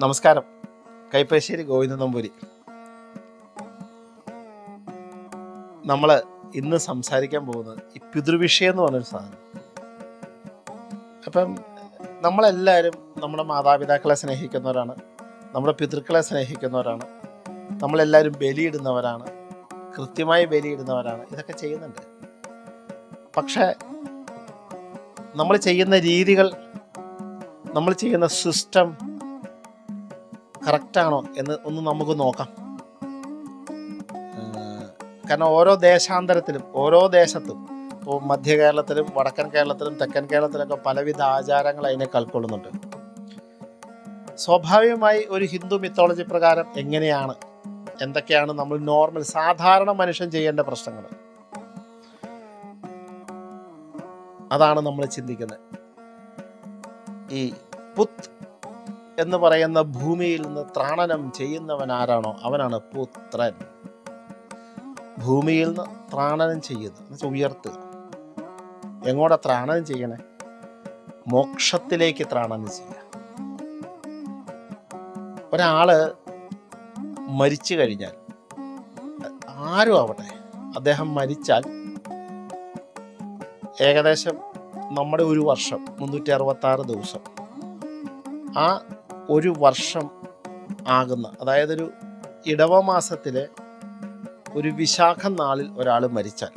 നമസ്കാരം. കൈപ്പശ്ശേരി ഗോവിന്ദൻ നമ്പൂരി. നമ്മൾ ഇന്ന് സംസാരിക്കാൻ പോകുന്നത് ഈ പിതൃവിഷയം എന്ന് പറഞ്ഞൊരു സാധനം. അപ്പം നമ്മളെല്ലാവരും നമ്മുടെ മാതാപിതാക്കളെ സ്നേഹിക്കുന്നവരാണ്, നമ്മുടെ പിതൃക്കളെ സ്നേഹിക്കുന്നവരാണ്, നമ്മളെല്ലാവരും ബലിയിടുന്നവരാണ്, കൃത്യമായി ബലിയിടുന്നവരാണ്, ഇതൊക്കെ ചെയ്യുന്നുണ്ട്. പക്ഷേ നമ്മൾ ചെയ്യുന്ന രീതികൾ, നമ്മൾ ചെയ്യുന്ന സിസ്റ്റം കറക്റ്റാണോ എന്ന് ഒന്ന് നമുക്ക് നോക്കാം. കാരണം ഓരോ ദേശാന്തരത്തിലും, ഓരോ ദേശത്തും, ഇപ്പോൾ മധ്യ കേരളത്തിലും വടക്കൻ കേരളത്തിലും തെക്കൻ കേരളത്തിലൊക്കെ പലവിധ ആചാരങ്ങൾ അതിനെ കൾക്കൊള്ളുന്നുണ്ട്. സ്വാഭാവികമായി ഒരു ഹിന്ദു മിത്തോളജി പ്രകാരം എങ്ങനെയാണ്, എന്തൊക്കെയാണ് നമ്മൾ നോർമൽ സാധാരണ മനുഷ്യൻ ചെയ്യേണ്ട പ്രശ്നങ്ങൾ, അതാണ് നമ്മൾ ചിന്തിക്കുന്നത്. ഈ പുത്ത് എന്ന് പറയുന്ന ഭൂമിയിൽ നിന്ന് ത്രാണനം ചെയ്യുന്നവൻ ആരാണോ അവനാണ് പുത്രൻ. ഭൂമിയിൽ നിന്ന് ത്രാണനം ചെയ്യുന്നത് എന്ന് വെച്ചാൽ ഉയർത്തുക. എങ്ങോട്ടാ ത്രാണനം ചെയ്യണേ? മോക്ഷത്തിലേക്ക് ത്രാണനം ചെയ്യുക. ഒരാള് മരിച്ചു കഴിഞ്ഞാൽ, ആരും ആവട്ടെ, അദ്ദേഹം മരിച്ചാൽ ഏകദേശം നമ്മുടെ ഒരു വർഷം 366 ദിവസം, ആ ഒരു വർഷം ആകുന്ന, അതായത് ഒരു ഇടവമാസത്തിലെ ഒരു വിശാഖ നാളിൽ ഒരാൾ മരിച്ചാൽ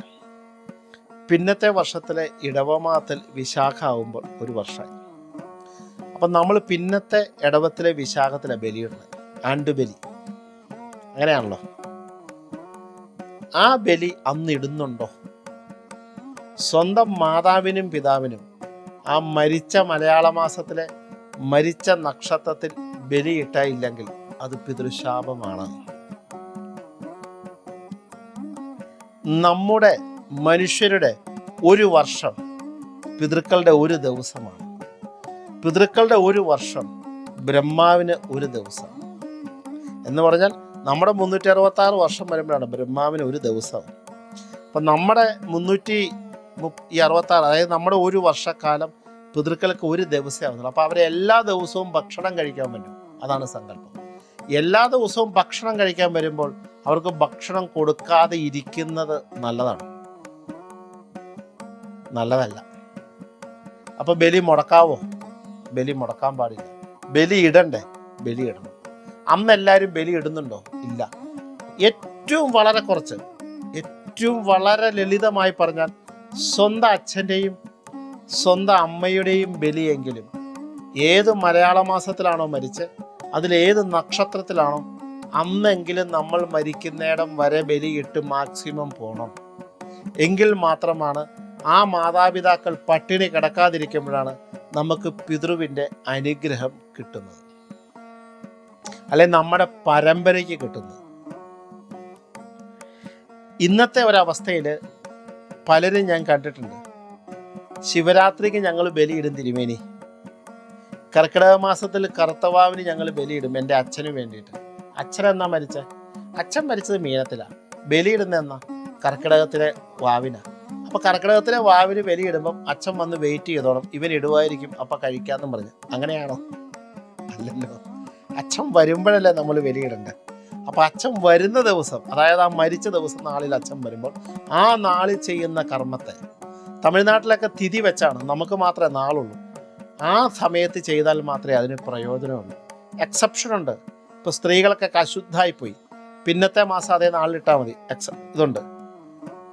പിന്നത്തെ വർഷത്തിലെ ഇടവമാസത്തിൽ വിശാഖ ആകുമ്പോൾ ഒരു വർഷമായി. അപ്പം നമ്മൾ പിന്നത്തെ ഇടവത്തിലെ വിശാഖത്തിലെ ബലിയിടുന്നത് ആണ്ടുബലി. അങ്ങനെയാണല്ലോ. ആ ബലി അന്ന് ഇടുന്നുണ്ടോ? സ്വന്തം മാതാവിനും പിതാവിനും ആ മരിച്ച മലയാള മാസത്തിലെ മരിച്ച നക്ഷത്രത്തിൽ ബലിയിട്ടില്ലെങ്കിൽ അത് പിതൃശാപമാണ്. നമ്മുടെ മനുഷ്യരുടെ ഒരു വർഷം പിതൃക്കളുടെ ഒരു ദിവസമാണ്. പിതൃക്കളുടെ ഒരു വർഷം ബ്രഹ്മാവിന് ഒരു ദിവസം എന്ന് പറഞ്ഞാൽ നമ്മുടെ 366 വർഷം വരുമ്പോഴാണ് ബ്രഹ്മാവിന് ഒരു ദിവസം. അപ്പം നമ്മുടെ 366, അതായത് നമ്മുടെ ഒരു വർഷക്കാലം പിതൃക്കൾക്ക് ഒരു ദിവസമേ ആവുന്നുള്ളൂ. അപ്പോൾ അവരെ എല്ലാ ദിവസവും ഭക്ഷണം കഴിക്കാൻ പറ്റും. അതാണ് സങ്കല്പം. എല്ലാ ദിവസവും ഭക്ഷണം കഴിക്കാൻ വരുമ്പോൾ അവർക്ക് ഭക്ഷണം കൊടുക്കാതെ ഇരിക്കുന്നത് നല്ലതാണ്? നല്ലതല്ല. അപ്പോൾ ബലി മുടക്കാവോ? ബലി മുടക്കാൻ പാടില്ല. ബലി ഇടണ്ടേ? ബലി ഇടണം. അന്ന് എല്ലാവരും ബലി ഇടുന്നുണ്ടോ? ഇല്ല. ഏറ്റവും വളരെ കുറച്ച്, ഏറ്റവും വളരെ ലളിതമായി പറഞ്ഞാൽ സ്വന്തം അച്ഛൻ്റെയും സ്വന്തം അമ്മയുടെയും ബലിയെങ്കിലും ഏത് മലയാള മാസത്തിലാണോ മരിച്ചത്, അതിലേത് നക്ഷത്രത്തിലാണോ, അന്നെങ്കിലും നമ്മൾ മരിക്കുന്നിടം വരെ ബലിയിട്ട് മാക്സിമം പോകണം. എങ്കിൽ മാത്രമാണ് ആ മാതാപിതാക്കൾ പട്ടിണി കിടക്കാതിരിക്കുമ്പോഴാണ് നമുക്ക് പിതൃവിൻ്റെ അനുഗ്രഹം കിട്ടുന്നത്, അല്ലെ നമ്മുടെ പരമ്പരയ്ക്ക് കിട്ടുന്നത്. ഇന്നത്തെ ഒരവസ്ഥയിൽ പലരും ഞാൻ കണ്ടിട്ടുണ്ട്, ശിവരാത്രിക്ക് ഞങ്ങൾ ബലിയിടും തിരുമേനി, കർക്കിടക മാസത്തിൽ കറുത്തവാവിന് ഞങ്ങൾ ബലിയിടും എൻ്റെ അച്ഛന് വേണ്ടിയിട്ട്. അച്ഛൻ എന്നാ മരിച്ചത്? അച്ഛൻ മരിച്ചത് മീനത്തിലാണ്. ബലിയിടുന്ന എന്നാ? കർക്കിടകത്തിലെ വാവിനാണ്. അപ്പോൾ കർക്കിടകത്തിലെ വാവിന് ബലിയിടുമ്പം അച്ഛൻ വന്ന് വെയിറ്റ് ചെയ്തോണം, ഇവൻ ഇടുമായിരിക്കും, അപ്പം കഴിക്കാമെന്നും പറഞ്ഞു. അങ്ങനെയാണോ? അല്ലല്ലോ. അച്ഛൻ വരുമ്പോഴല്ലേ നമ്മൾ ബലിയിടണ്ടേ. അപ്പോൾ അച്ഛൻ വരുന്ന ദിവസം, അതായത് ആ മരിച്ച ദിവസം നാളിൽ അച്ഛൻ വരുമ്പോൾ ആ നാളിൽ ചെയ്യുന്ന കർമ്മത്തെ, തമിഴ്നാട്ടിലൊക്കെ തിഥി വെച്ചാണ്, നമുക്ക് മാത്രമേ നാളുള്ളൂ. ആ സമയത്ത് ചെയ്താൽ മാത്രമേ അതിന് പ്രയോജനമുള്ളൂ. എക്സെപ്ഷൻ ഉണ്ട്. ഇപ്പോൾ സ്ത്രീകളൊക്കെ അശുദ്ധമായിപ്പോയി, പിന്നത്തെ മാസം അതേ നാളിലിട്ടാൽ മതി, ഇതുണ്ട്.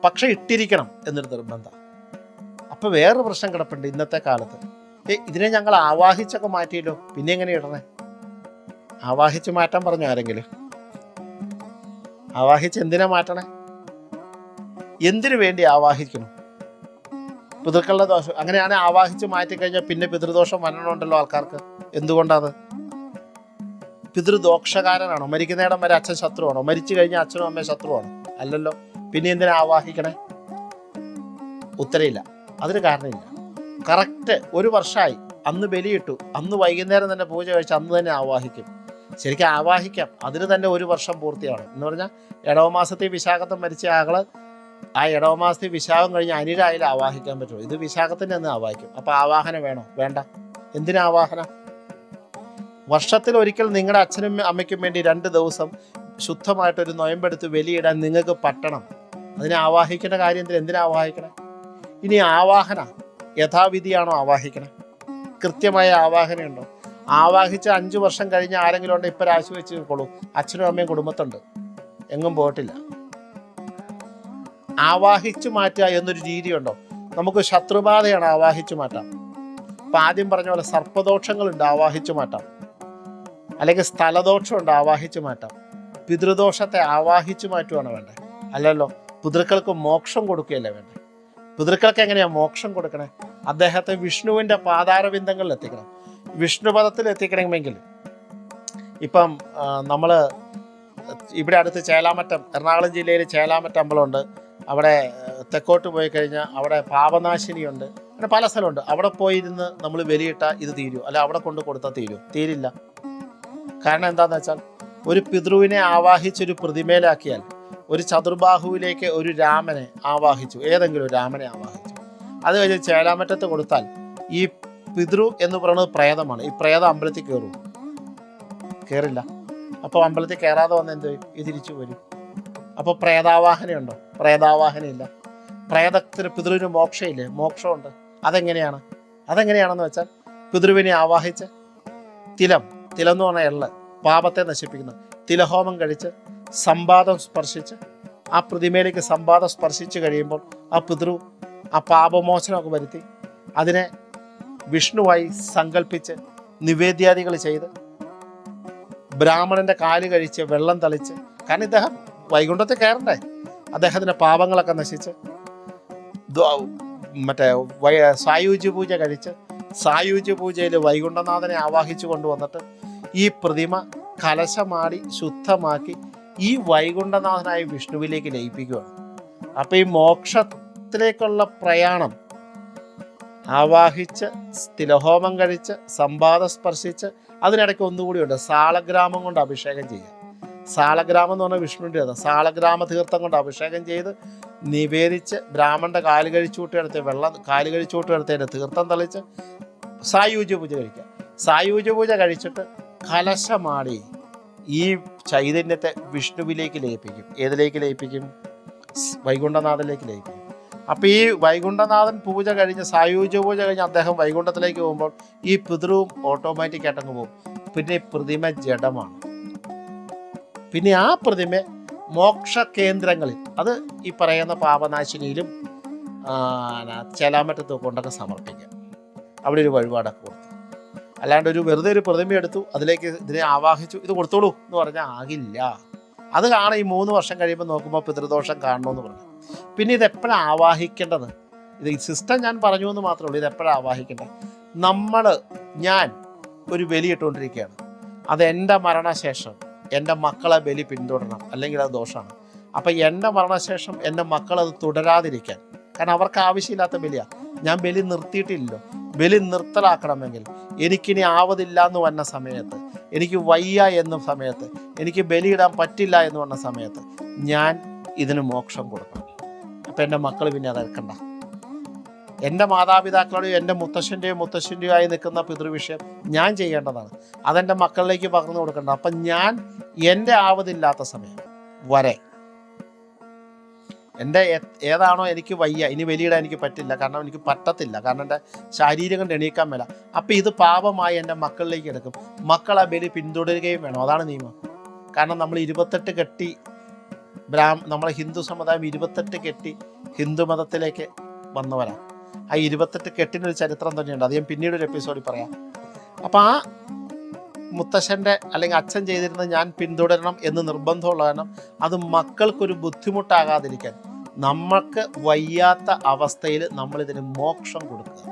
പക്ഷെ ഇട്ടിരിക്കണം എന്നൊരു നിർബന്ധം. അപ്പോൾ വേറൊരു പ്രശ്നം കിടപ്പുണ്ട് ഇന്നത്തെ കാലത്ത്. ഇതിനെ ഞങ്ങൾ ആവാഹിച്ചൊക്കെ മാറ്റിയല്ലോ, പിന്നെ എങ്ങനെ ഇടണേ? ആവാഹിച്ച് മാറ്റാൻ പറഞ്ഞു ആരെങ്കിലും? ആവാഹിച്ച് എന്തിനാ മാറ്റണേ? എന്തിനു വേണ്ടി ആവാഹിക്കണം? പിതൃക്കളുടെ ദോഷം. അങ്ങനെയാണ് ആവാഹിച്ച് മാറ്റിക്കഴിഞ്ഞാൽ പിന്നെ പിതൃദോഷം വരണമുണ്ടല്ലോ ആൾക്കാർക്ക്. എന്തുകൊണ്ടാണ്? പിതൃദോഷകാരനാണോ? മരിക്കുന്നിടം വരെ അച്ഛൻ ശത്രുവാണോ? മരിച്ചു കഴിഞ്ഞാൽ അച്ഛനും അമ്മയും ശത്രുവാണോ? അല്ലല്ലോ. പിന്നെ എന്തിനാ ആവാഹിക്കണേ? ഉത്തരയില്ല. അതിന് കാരണമില്ല. കറക്റ്റ് ഒരു വർഷമായി, അന്ന് ബലിയിട്ടു, അന്ന് വൈകുന്നേരം തന്നെ പൂജ കഴിച്ച് അന്ന് തന്നെ ആവാഹിക്കും. ശരിക്കും ആവാഹിക്കാം, അതിന് തന്നെ ഒരു വർഷം പൂർത്തിയാണ്. എന്ന് പറഞ്ഞാൽ ഇടവമാസത്തിൽ വിശാഖത്തിൽ മരിച്ച ആള് ആ ഇടവമാസത്തിൽ വിശാഖം കഴിഞ്ഞ് അനിരായിൽ ആവാഹിക്കാൻ പറ്റുമോ? ഇത് വിശാഖത്തിൻ്റെ അന്ന് ആവാഹിക്കും. അപ്പോൾ ആവാഹനം വേണോ? വേണ്ട. എന്തിനാ ആവാഹനം? വർഷത്തിൽ ഒരിക്കൽ നിങ്ങളുടെ അച്ഛനും അമ്മയ്ക്കും വേണ്ടി 2 ദിവസം ശുദ്ധമായിട്ടൊരു നൊയമ്പെടുത്ത് ബലിയിടാൻ നിങ്ങൾക്ക് പറ്റണം. അതിനെ ആവാഹിക്കേണ്ട കാര്യം എന്തിനാ ആവാഹിക്കണേ? ഇനി ആവാഹന യഥാവിധിയാണോ ആവാഹിക്കണേ? കൃത്യമായ ആവാഹനയുണ്ടോ? ആവാഹിച്ച് 5 വർഷം കഴിഞ്ഞ് ആരെങ്കിലും ഉണ്ട് ഇപ്പം രാശി വെച്ച് കൊള്ളൂ, അച്ഛനും അമ്മയും കുടുംബത്തുണ്ട്, എങ്ങും പോയിട്ടില്ല. ആവാഹിച്ചു മാറ്റുക എന്നൊരു രീതിയുണ്ടോ? നമുക്ക് ശത്രുബാധയാണ്, ആവാഹിച്ചു മാറ്റാം. അപ്പം ആദ്യം പറഞ്ഞ പോലെ സർപ്പദോഷങ്ങളുണ്ട്, ആവാഹിച്ചു മാറ്റാം. അല്ലെങ്കിൽ സ്ഥലദോഷമുണ്ട്, ആവാഹിച്ചു മാറ്റാം. പിതൃദോഷത്തെ ആവാഹിച്ചു മാറ്റുവാണ് വേണ്ടത്, അല്ലല്ലോ പിതൃക്കൾക്ക് മോക്ഷം കൊടുക്കുകയല്ലേ വേണ്ടത്. പിതൃക്കൾക്ക് എങ്ങനെയാണ് മോക്ഷം കൊടുക്കണേ? അദ്ദേഹത്തെ വിഷ്ണുവിൻ്റെ പാതാരവിന്ദങ്ങളിൽ എത്തിക്കണം. വിഷ്ണുപദത്തിൽ എത്തിക്കണമെങ്കിൽ ഇപ്പം നമ്മൾ ഇവിടെ അടുത്ത് ചേലാമറ്റം, എറണാകുളം ജില്ലയിൽ ചേലാമറ്റം അമ്പലമുണ്ട്. അവിടെ തെക്കോട്ട് പോയി കഴിഞ്ഞാൽ അവിടെ പാപനാശിനിയുണ്ട്, അങ്ങനെ പല സ്ഥലമുണ്ട്. അവിടെ പോയിരുന്ന് നമ്മൾ ബലിയിട്ടാൽ ഇത് തീരും, അല്ല അവിടെ കൊണ്ട് കൊടുത്താൽ തീരില്ല. കാരണം എന്താണെന്ന് വെച്ചാൽ ഒരു പിതൃവിനെ ആവാഹിച്ചൊരു പ്രതിമയിലാക്കിയാൽ, ഒരു ചതുർബാഹുവിലേക്ക് ഒരു രാമനെ ആവാഹിച്ചു, ഏതെങ്കിലും രാമനെ ആവാഹിച്ചു, അത് കഴിഞ്ഞ് ചേലാമറ്റത്ത് കൊടുത്താൽ ഈ പിതൃ എന്ന് പറയുന്നത് പ്രേതമാണ്. ഈ പ്രേതം അമ്പലത്തിൽ കയറില്ല. അപ്പോൾ അമ്പലത്തിൽ കയറാതെ വന്ന് എന്ത് ചെയ്യും? ഇത് തിരിച്ചു വരും. അപ്പോൾ പ്രേതാവാഹനയുണ്ടോ? പ്രേതാവാഹനയില്ല. പ്രേതത്തിന് പിതൃവിന് മോക്ഷമില്ലേ? മോക്ഷമുണ്ട്. അതെങ്ങനെയാണെന്ന് വെച്ചാൽ പിതൃവിനെ ആവാഹിച്ച് തിലം എന്ന് പറഞ്ഞാൽ എള്ള്, പാപത്തെ നശിപ്പിക്കുന്ന തിലഹോമം കഴിച്ച് സംവാദം സ്പർശിച്ച് ആ പ്രതിമയിലേക്ക് സംവാദം സ്പർശിച്ച് കഴിയുമ്പോൾ ആ പിതൃ ആ പാപമോചനമൊക്കെ വരുത്തി അതിനെ വിഷ്ണുവായി സങ്കല്പിച്ച് നിവേദ്യാദികൾ ചെയ്ത് ബ്രാഹ്മണന്റെ കാല് കഴിച്ച് വെള്ളം തളിച്ച്, കാരണം ഇദ്ദേഹം വൈകുണ്ഠത്തിൽ കയറണ്ടേ, അദ്ദേഹത്തിൻ്റെ പാപങ്ങളൊക്കെ നശിച്ച് മറ്റേ സായുജ്യ പൂജ കഴിച്ച് സായുജ്യ പൂജയിൽ വൈകുണ്ഠനാഥനെ ആവാഹിച്ചു കൊണ്ടുവന്നിട്ട് ഈ പ്രതിമ കലശമാടി ശുദ്ധമാക്കി ഈ വൈകുണ്ഠനാഥനായ വിഷ്ണുവിലേക്ക് ലയിപ്പിക്കുകയാണ്. അപ്പോൾ ഈ മോക്ഷത്തിലേക്കുള്ള പ്രയാണം ആവാഹിച്ച് തിലഹോമം കഴിച്ച് സംവാദം സ്പർശിച്ച്, അതിനിടയ്ക്ക് ഒന്നുകൂടിയുണ്ട്, സാളഗ്രാമം കൊണ്ട് അഭിഷേകം ചെയ്യുക. സാളഗ്രാമം എന്ന് പറഞ്ഞാൽ വിഷ്ണുവിൻ്റെ സാളഗ്രാമ തീർത്ഥം കൊണ്ട് അഭിഷേകം ചെയ്ത് നിവേദിച്ച് ബ്രാഹ്മണന്റെ കാല് കഴിച്ചുകൂട്ടിയെടുത്ത് കാല് തീർത്ഥം തളിച്ച് സായുജ്യ പൂജ കഴിക്കുക. സായുജ്യ പൂജ കഴിച്ചിട്ട് കലശമാടി ഈ ചൈതന്യത്തെ വിഷ്ണുവിലേക്ക് ലയിപ്പിക്കും. ഏതിലേക്ക് ലയിപ്പിക്കും? വൈകുണ്ഠനാഥനിലേക്ക് ലയിപ്പിക്കും. അപ്പോൾ ഈ വൈകുണ്ഠനാഥൻ പൂജ കഴിഞ്ഞ് സായുജ്യ പൂജ കഴിഞ്ഞ് അദ്ദേഹം വൈകുണ്ഠത്തിലേക്ക് പോകുമ്പോൾ ഈ പിതൃവും ഓട്ടോമാറ്റിക് ആയിട്ടങ്ങ് പോകും. പിന്നെ പ്രതിമ ജഡമാണ്. പിന്നെ ആ പ്രതിമ മോക്ഷ കേന്ദ്രങ്ങളിൽ, അത് ഈ പറയുന്ന പാപനാശിനിയിലും ചേലാമറ്റത്തും കൊണ്ടൊക്കെ സമർപ്പിക്കാം. അവിടെ ഒരു വഴിപാടൊക്കെ കൊടുത്തു. അല്ലാണ്ട് വെറുതെ ഒരു പ്രതിമ എടുത്തു അതിലേക്ക് ഇതിനെ ആവാഹിച്ചു ഇത് കൊടുത്തോളൂ എന്ന് പറഞ്ഞാൽ ആകില്ല. അത് കാണാം. ഈ 3 വർഷം കഴിയുമ്പോൾ നോക്കുമ്പോൾ പിതൃദോഷം കാണണമെന്ന് പറഞ്ഞു. പിന്നെ ഇതെപ്പോഴാണ് ആവാഹിക്കേണ്ടത്? ഇത് സിസ്റ്റം ഞാൻ പറഞ്ഞു എന്ന് മാത്രമേ ഉള്ളൂ. ഇതെപ്പോഴാണ് ആവാഹിക്കേണ്ടത്? ഞാൻ ഒരു ബലി ഇട്ടുകൊണ്ടിരിക്കുകയാണ്. അത് എൻ്റെ മരണശേഷം എൻ്റെ മക്കളെ ബലി പിന്തുടരണം, അല്ലെങ്കിൽ അത് ദോഷമാണ്. അപ്പം എൻ്റെ മരണശേഷം എൻ്റെ മക്കളത് തുടരാതിരിക്കാൻ, കാരണം അവർക്ക് ആവശ്യമില്ലാത്ത ബലിയാണ്. ഞാൻ ബലി നിർത്തിയിട്ടില്ലല്ലോ. ബലി നിർത്തലാക്കണമെങ്കിൽ എനിക്കിനി ആവതില്ല എന്ന് വന്ന സമയത്ത്, എനിക്ക് വയ്യ എന്ന സമയത്ത്, എനിക്ക് ബലിയിടാൻ പറ്റില്ല എന്ന് പറഞ്ഞ സമയത്ത് ഞാൻ ഇതിന് മോക്ഷം കൊടുക്കണം. അപ്പം എൻ്റെ മക്കൾ പിന്നെ അതെടുക്കണ്ട. എൻ്റെ മാതാപിതാക്കളുടെയോ എൻ്റെ മുത്തശ്ശൻ്റെയോ ആയി നിൽക്കുന്ന പിതൃവിഷയം ഞാൻ ചെയ്യേണ്ടതാണ്. അതെൻ്റെ മക്കളിലേക്ക് പകർന്നു കൊടുക്കണ്ട. അപ്പം ഞാൻ എൻ്റെ ആവതില്ലാത്ത സമയം വരെ എൻ്റെ ഏതാണോ എനിക്ക് വയ്യ, ഇനി ബലിയിടാൻ എനിക്ക് പറ്റില്ല, കാരണം എനിക്ക് പറ്റത്തില്ല, കാരണം എൻ്റെ ശാരീരം കൊണ്ട് എണീക്കാൻ മേല, അപ്പം ഇത് പാപമായി എൻ്റെ മക്കളിലേക്ക് എടുക്കും. മക്കൾ ആ ബലി പിന്തുടരുകയും വേണം. അതാണ് നിയമം. കാരണം നമ്മൾ 28 കെട്ടി നമ്മളെ ഹിന്ദു സമുദായം 28 കെട്ടി ഹിന്ദു മതത്തിലേക്ക് വന്നവരാണ്. ആ 28 കെട്ടിനൊരു ചരിത്രം തന്നെയുണ്ട്. അത് ഞാൻ പിന്നീട് ഒരു എപ്പിസോഡിൽ പറയാം. അപ്പം ആ മുത്തശ്ശൻ്റെ അല്ലെങ്കിൽ അച്ഛൻ ചെയ്തിരുന്നത് ഞാൻ പിന്തുടരണം എന്ന് നിർബന്ധമുള്ള കാരണം അത് മക്കൾക്കൊരു ബുദ്ധിമുട്ടാകാതിരിക്കാൻ നമ്മൾക്ക് വയ്യാത്ത അവസ്ഥയിൽ നമ്മളിതിന് മോക്ഷം കൊടുക്കുക.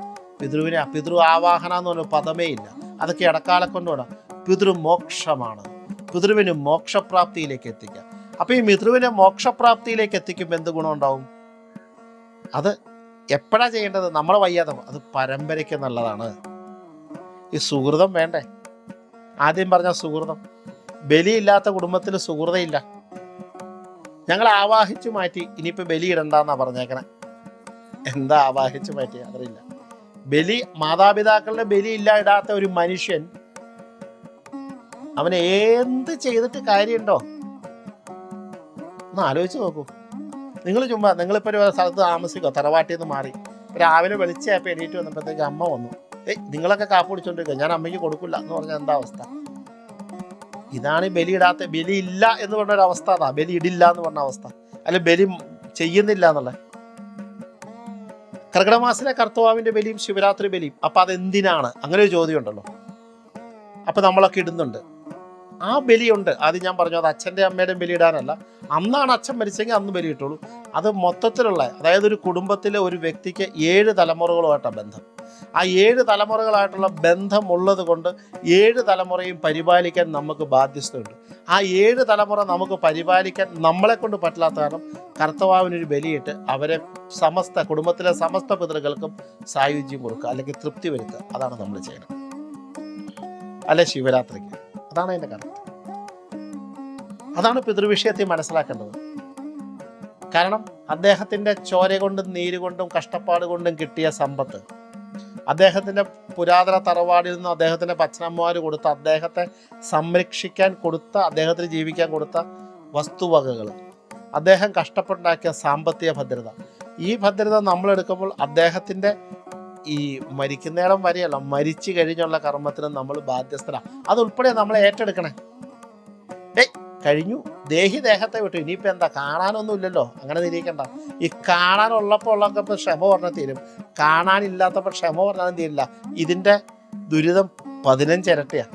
പിതൃ ആവാഹന എന്ന് പറഞ്ഞ പദമേ ഇല്ല. അതൊക്കെ ഇടക്കാലം കൊണ്ടുവേണം. പിതൃമോക്ഷമാണ്. പിതൃവിന് മോക്ഷപ്രാപ്തിയിലേക്ക് എത്തിക്കുക. അപ്പോൾ ഈ പിതൃവിനെ മോക്ഷപ്രാപ്തിയിലേക്ക് എത്തിക്കുമ്പോൾ എന്ത് ഗുണമുണ്ടാവും? അത് എപ്പോഴാണ് ചെയ്യേണ്ടത്? നമ്മളെ വയ്യാതെ, അത് പരമ്പരയ്ക്ക് നല്ലതാണ്. ഈ സുഹൃതം വേണ്ടേ? ആദ്യം പറഞ്ഞ സുഹൃതം. ബലിയില്ലാത്ത കുടുംബത്തിൽ സുഹൃതയില്ല. ഞങ്ങൾ ആവാഹിച്ചു മാറ്റി, ഇനിയിപ്പോൾ ബലി ഇടണ്ടെന്നാണ് പറഞ്ഞേക്കണേ. എന്താ ആവാഹിച്ചു മാറ്റി? അറിയില്ല. മാതാപിതാക്കളുടെ ബലി ഇടാത്ത ഒരു മനുഷ്യൻ അവനെ എന്ത് ചെയ്തിട്ട് കാര്യമുണ്ടോ? ഒന്ന് ആലോചിച്ച് നോക്കൂ. നിങ്ങൾ ചുമ്മാ നിങ്ങളിപ്പോൾ ഒരു സ്ഥലത്ത് താമസിക്കോ, തറവാട്ടിൽ നിന്ന് മാറി രാവിലെ വെളിച്ചയായപ്പോൾ എണീറ്റ് വന്നപ്പോഴത്തേക്ക് അമ്മ വന്നു, നിങ്ങളൊക്കെ കാപ്പ് കുടിച്ചോണ്ടിരിക്കുക, ഞാൻ അമ്മയ്ക്ക് കൊടുക്കില്ല എന്ന് പറഞ്ഞാൽ എന്താ അവസ്ഥ? ഇതാണ് ബലി ഇടാത്ത, ബലി ഇല്ല എന്ന് പറഞ്ഞൊരു അവസ്ഥ. അതാ ബലി ഇടില്ല എന്ന് പറഞ്ഞ അവസ്ഥ, അല്ലെ ബലി ചെയ്യുന്നില്ല എന്നുള്ള. കർക്കിടക കർത്തവാവിന്റെ ബലിയും ശിവരാത്രി ബലിയും, അപ്പൊ അതെന്തിനാണ്? അങ്ങനെ ഒരു ചോദ്യം ഉണ്ടല്ലോ. അപ്പൊ നമ്മളൊക്കെ ഇടുന്നുണ്ട്, ആ ബലിയുണ്ട്. ആദ്യം ഞാൻ പറഞ്ഞു, അത് അച്ഛൻ്റെ അമ്മയുടെയും ബലി ഇടാനല്ല. അന്നാണ് അച്ഛൻ മരിച്ചെങ്കിൽ അന്ന് ബലി ഇട്ടുള്ളൂ. അത് മൊത്തത്തിലുള്ള, അതായത് ഒരു കുടുംബത്തിലെ ഒരു വ്യക്തിക്ക് 7 തലമുറകളുമായിട്ടാണ് ബന്ധം. ആ 7 തലമുറകളായിട്ടുള്ള ബന്ധമുള്ളത് കൊണ്ട് 7 തലമുറയും പരിപാലിക്കാൻ നമുക്ക് ബാധ്യതയുണ്ട്. ആ 7 തലമുറ നമുക്ക് പരിപാലിക്കാൻ നമ്മളെ കൊണ്ട് പറ്റില്ലാത്ത കാരണം കർത്തവാവിനൊരു ബലിയിട്ട് അവരെ കുടുംബത്തിലെ സമസ്ത പിതൃകൾക്കും സായുജ്യം കൊടുക്കുക, അല്ലെങ്കിൽ തൃപ്തി വരുത്തുക. അതാണ് നമ്മൾ ചെയ്യണം. അല്ലെ ശിവരാത്രിക്ക് അതാണ് അതിൻ്റെ കറക്റ്റ്. അതാണ് പിതൃവിഷയത്തിൽ മനസ്സിലാക്കേണ്ടത്. കാരണം അദ്ദേഹത്തിൻ്റെ ചോര കൊണ്ടും നീര് കൊണ്ടും കഷ്ടപ്പാട് കൊണ്ടും കിട്ടിയ സമ്പത്ത്, അദ്ദേഹത്തിൻ്റെ പുരാതന തറവാടിൽ നിന്നും അദ്ദേഹത്തിൻ്റെ അച്ഛനമ്മമാർ കൊടുത്ത, അദ്ദേഹത്തെ സംരക്ഷിക്കാൻ കൊടുത്ത, അദ്ദേഹത്തിന് ജീവിക്കാൻ കൊടുത്ത വസ്തുവകകൾ, അദ്ദേഹം കഷ്ടപ്പെട്ടുണ്ടാക്കിയ സാമ്പത്തിക ഭദ്രത, ഈ ഭദ്രത നമ്മളെടുക്കുമ്പോൾ അദ്ദേഹത്തിൻ്റെ ഈ മരിക്കുന്നിടം വരെയല്ല, മരിച്ചു കഴിഞ്ഞുള്ള കർമ്മത്തിന് നമ്മൾ ബാധ്യസ്ഥരാണ്. അതുൾപ്പെടെ നമ്മൾ ഏറ്റെടുക്കണേ. കഴിഞ്ഞു, ദേഹത്തെ വിട്ടു, ഇനിയിപ്പോൾ എന്താ, കാണാനൊന്നും ഇല്ലല്ലോ, അങ്ങനെ നിരീക്കണ്ട. ഈ കാണാനുള്ളപ്പോൾ ഉള്ളപ്പോൾ ക്ഷമ പറഞ്ഞാൽ തീരും, കാണാനില്ലാത്തപ്പോൾ ക്ഷമ പറഞ്ഞാലും തീരില്ല. ഇതിൻ്റെ ദുരിതം 15 ഇരട്ടിയാണ്.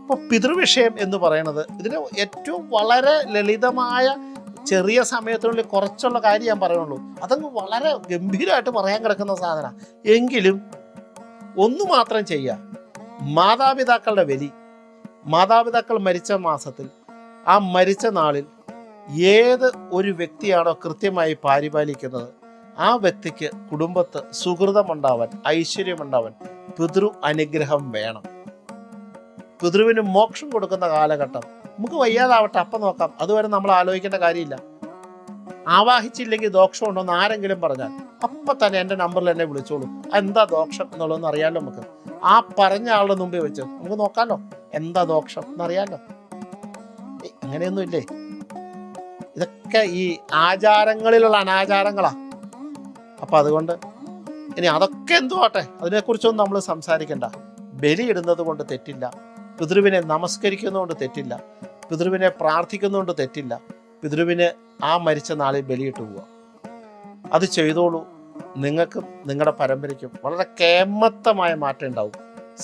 ഇപ്പോൾ പിതൃവിഷയം എന്ന് പറയുന്നത് ഇതിന് ഏറ്റവും വളരെ ലളിതമായ ചെറിയ സമയത്തിനുള്ളിൽ കുറച്ചുള്ള കാര്യം ഞാൻ പറയുള്ളൂ. അതങ്ങ് വളരെ ഗംഭീരമായിട്ട് പറയാൻ കിടക്കുന്ന സാധന. എങ്കിലും ഒന്നു മാത്രം ചെയ്യുക, മാതാപിതാക്കളുടെ ബലി. മാതാപിതാക്കൾ മരിച്ച മാസത്തിൽ, ആ മരിച്ച നാളിൽ ഏത് ഒരു വ്യക്തിയാണോ കൃത്യമായി പരിപാലിക്കുന്നത്, ആ വ്യക്തിക്ക് കുടുംബത്ത് സുഹൃതമുണ്ടാവാൻ, ഐശ്വര്യമുണ്ടാവാൻ പിതൃ അനുഗ്രഹം വേണം. പിതൃവിന് മോക്ഷം കൊടുക്കുന്ന കാലഘട്ടം നമുക്ക് വയ്യാതാവട്ടെ, അപ്പം നോക്കാം, അതുവരെ നമ്മൾ ആലോചിക്കേണ്ട കാര്യമില്ല. ആവാഹിച്ചില്ലെങ്കിൽ ദോഷമുണ്ടോ എന്ന് ആരെങ്കിലും പറഞ്ഞാൽ അപ്പം തന്നെ എൻ്റെ നമ്പറിൽ എന്നെ വിളിച്ചോളൂ. എന്താ ദോഷം എന്നുള്ളതെന്ന് അറിയാമല്ലോ നമുക്ക്. ആ പറഞ്ഞ ആളുടെ മുമ്പിൽ വെച്ച് നമുക്ക് നോക്കാമല്ലോ എന്താ ദോഷം എന്നറിയാമല്ലോ. അങ്ങനെയൊന്നും ഇല്ലേ? ഇതൊക്കെ ഈ ആചാരങ്ങളിലുള്ള അനാചാരങ്ങളാ. അപ്പം അതുകൊണ്ട് ഇനി അതൊക്കെ എന്തുവാട്ടെ, അതിനെക്കുറിച്ചൊന്നും നമ്മൾ സംസാരിക്കണ്ട. ബലിയിടുന്നത് കൊണ്ട് തെറ്റില്ല, പിതൃവിനെ നമസ്കരിക്കുന്നതുകൊണ്ട് തെറ്റില്ല, പിതൃവിനെ പ്രാർത്ഥിക്കുന്നതുകൊണ്ട് തെറ്റില്ല. പിതൃവിന് ആ മരിച്ച നാളിൽ ബലിയിട്ട് പോവുക, അത് ചെയ്തോളൂ. നിങ്ങൾക്കും നിങ്ങളുടെ പരമ്പരയ്ക്കും വളരെ കേമത്തമായ മാറ്റം ഉണ്ടാവും,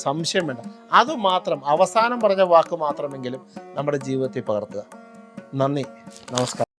സംശയം വേണ്ട. അതുമാത്രം അവസാനം പറഞ്ഞ വാക്ക് മാത്രമെങ്കിലും നമ്മുടെ ജീവിതത്തിൽ പകർത്തുക. നന്ദി, നമസ്കാരം.